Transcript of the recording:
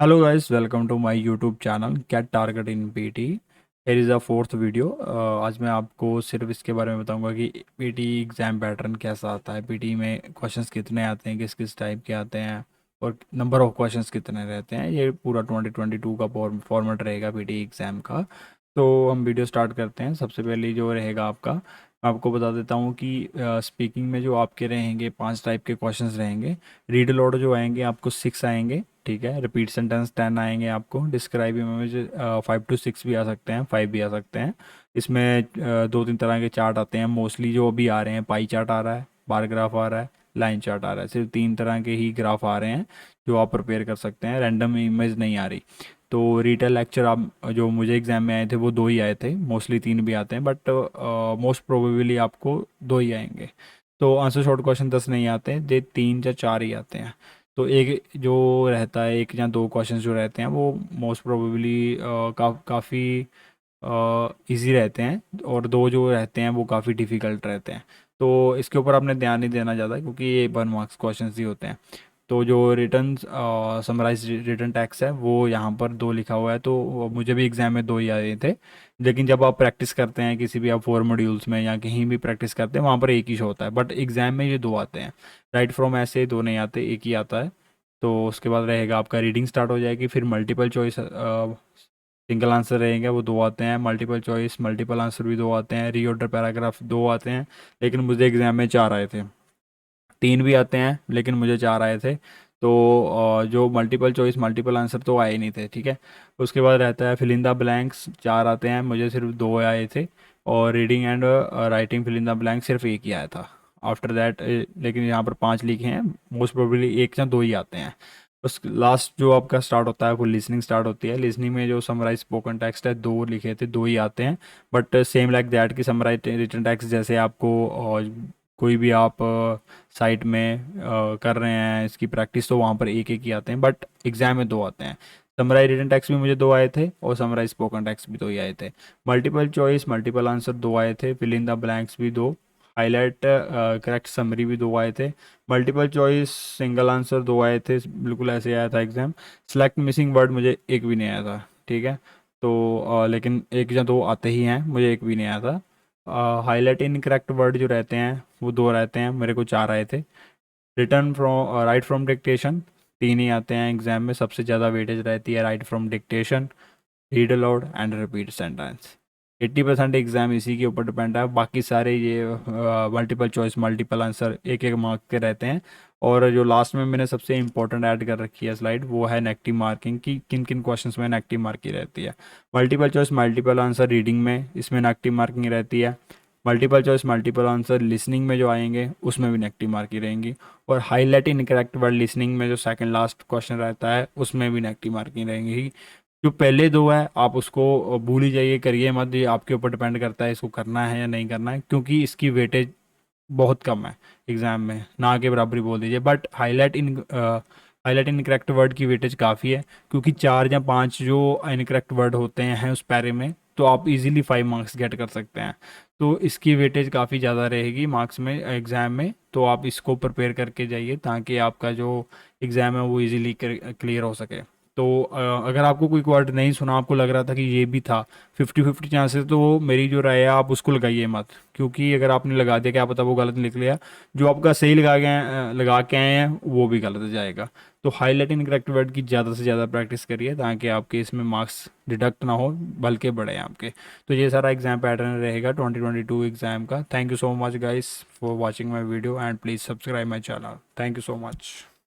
Hello guys, welcome to my YouTube channel Get Target in PT. Here is a fourth video. आज मैं आपको सिर्फ इसके बारे में बताऊंगा कि पीटी एग्ज़ाम पैटर्न कैसा आता है, पीटी में क्वेश्चंस कितने आते हैं, किस किस टाइप के आते हैं और नंबर ऑफ क्वेश्चंस कितने रहते हैं। ये पूरा 2022 का फॉर्मेट रहेगा पीटी एग्ज़ाम का। तो हम वीडियो स्टार्ट करते हैं। सबसे पहले जो रहेगा आपका, मैं आपको बता देता हूँ कि स्पीकिंग में जो आपके रहेंगे 5 टाइप के क्वेश्चंस रहेंगे। रीड अलाउड जो आएंगे आपको 6 आएंगे, ठीक है। रिपीट सेंटेंस 10 आएंगे आपको। डिस्क्राइब इमेज 5 to 6 भी आ सकते हैं, 5 भी आ सकते हैं। इसमें 2-3 तरह के चार्ट आते हैं मोस्टली जो अभी आ रहे हैं। पाई चार्ट आ रहा है, बार ग्राफ आ रहा है, लाइन चार्ट आ रहा है। सिर्फ 3 तरह के ही ग्राफ आ रहे हैं जो आप प्रिपेयर कर सकते हैं। रैंडम इमेज नहीं आ रही। तो रिटेल लेक्चर आप जो मुझे एग्जाम में आए थे वो 2 ही आए थे, मोस्टली 3 भी आते हैं बट मोस्ट प्रोबेबली आपको 2 ही आएंगे। तो आंसर शॉर्ट क्वेश्चन 10 नहीं आते हैं, ये 3 या 4 ही आते हैं। तो एक जो रहता है, 1 या 2 क्वेश्चंस जो रहते हैं वो मोस्ट प्रोबेबली काफ़ी इजी रहते हैं और 2 जो रहते हैं वो काफ़ी डिफ़िकल्ट रहते हैं। तो इसके ऊपर आपने ध्यान नहीं देना ज़्यादा क्योंकि ये 1 मार्क्स क्वेश्चंस ही होते हैं। तो जो रिटर्न समराइज रिटर्न टैक्स है वो यहाँ पर 2 लिखा हुआ है, तो मुझे भी एग्जाम में 2 ही आए थे। लेकिन जब आप प्रैक्टिस करते हैं किसी भी आप 4 मॉड्यूल्स में या कहीं भी प्रैक्टिस करते हैं वहाँ पर एक ही शो होता है, बट एग्जाम में ये 2 आते हैं। राइट फ्रॉम ऐसे 2 नहीं आते, एक ही आता है। तो उसके बाद रहेगा आपका रीडिंग स्टार्ट हो जाएगी, फिर मल्टीपल चॉइस सिंगल आंसर रहेंगे वो 2 आते हैं। मल्टीपल चॉइस मल्टीपल आंसर भी 2 आते हैं। रीऑर्डर पैराग्राफ 2 आते हैं, लेकिन मुझे एग्जाम में 4 आए थे। 3 भी आते हैं लेकिन मुझे 4 आए थे। तो जो मल्टीपल चॉइस मल्टीपल आंसर तो आए नहीं थे, ठीक है। उसके बाद रहता है फिल इन द ब्लैंक्स, 4 आते हैं, मुझे सिर्फ 2 आए थे। और reading and writing fill in the blank सिर्फ एक ही आया था। आफ्टर दैट लेकिन यहाँ पर 5 लिखे हैं, मोस्ट प्रोबेबली 1 या 2 ही आते हैं। उस लास्ट जो आपका स्टार्ट होता है वो लिसनिंग स्टार्ट होती है। लिसनिंग में जो समराइज स्पोकन टेक्स्ट है 2 लिखे थे, 2 ही आते हैं। बट सेम लाइक दैट की समराइज रिटन टेक्स्ट जैसे आपको कोई भी आप साइट में कर रहे हैं इसकी प्रैक्टिस तो वहाँ पर एक एक ही आते हैं, बट एग्जाम में 2 आते हैं। समराइज रिटन टेक्स्ट भी मुझे 2 आए थे और समराइज स्पोकन टेक्स्ट भी 2 ही आए थे। मल्टीपल चॉइस मल्टीपल आंसर 2 आए थे। फिल इन द ब्लैंक्स भी 2। हाईलाइट करेक्ट समरी भी 2 आए थे। मल्टीपल चॉइस सिंगल आंसर 2 आए थे, बिल्कुल ऐसे आया था एग्जाम। सेलेक्ट मिसिंग वर्ड मुझे एक भी नहीं आया था, ठीक है। तो लेकिन 1 या 2 आते ही हैं, मुझे एक भी नहीं आया था। हाईलाइट इनकरेक्ट वर्ड जो रहते हैं वो 2 रहते हैं, मेरे को 4 आए थे। Return from right from dictation 3 ही आते हैं एग्जाम में। सबसे ज़्यादा वेटेज रहती है right from dictation, read aloud and repeat sentence. 80% exam इसी के ऊपर डिपेंड है। बाकी सारे ये मल्टीपल चॉइस मल्टीपल आंसर एक एक मार्क के रहते हैं। और जो लास्ट में मैंने सबसे इंपॉर्टेंट ऐड कर रखी है स्लाइड, वो है नेगेटिव मार्किंग की किन किन क्वेश्चंस में नेगेटिव मार्किंग रहती है। Multiple choice multiple answer reading में, इसमें नेगेटिव मार्किंग रहती है। Multiple choice multiple answer listening में जो आएंगे उसमें भी नेगेटिव मार्किंग रहेंगी। और हाईलाइट इनकरेक्ट वर्ड लिसनिंग में जो सेकंड लास्ट क्वेश्चन रहता है उसमें भी नेगेटिव मार्किंग रहेंगी। जो पहले 2 है आप उसको भूल ही जाइए, करिए मत, ये आपके ऊपर डिपेंड करता है इसको करना है या नहीं करना है, क्योंकि इसकी वेटेज बहुत कम है एग्जाम में, ना के बराबरी बोल दीजिए। बट हाईलाइट इनकरेक्ट वर्ड की वेटेज काफ़ी है, क्योंकि 4 या 5 जो इनकरेक्ट वर्ड होते हैं उस पैरे में तो आप इजीली 5 मार्क्स गेट कर सकते हैं। तो इसकी वेटेज काफ़ी ज़्यादा रहेगी मार्क्स में एग्ज़ाम में। तो आप इसको प्रिपेयर करके जाइए ताकि आपका जो एग्ज़ाम है वो इजीली क्लियर हो सके। तो अगर आपको कोई वर्ड नहीं सुना, आपको लग रहा था कि ये भी था, 50-50 चांसेस, तो मेरी जो राय है आप उसको लगाइए मत, क्योंकि अगर आपने लगा दिया क्या पता वो गलत लिख लिया, जो आपका सही लगा के आए हैं वो भी गलत जाएगा। तो हाईलाइट इनकरेक्ट वर्ड की ज़्यादा से ज़्यादा प्रैक्टिस करिए ताकि आपके इसमें मार्क्स डिडक्ट ना हो बल्कि बढ़े आपके। तो ये सारा एग्जाम पैटर्न रहेगा 2022 एग्जाम का। Thank you so much guys for watching my video and please subscribe my channel. Thank you so much.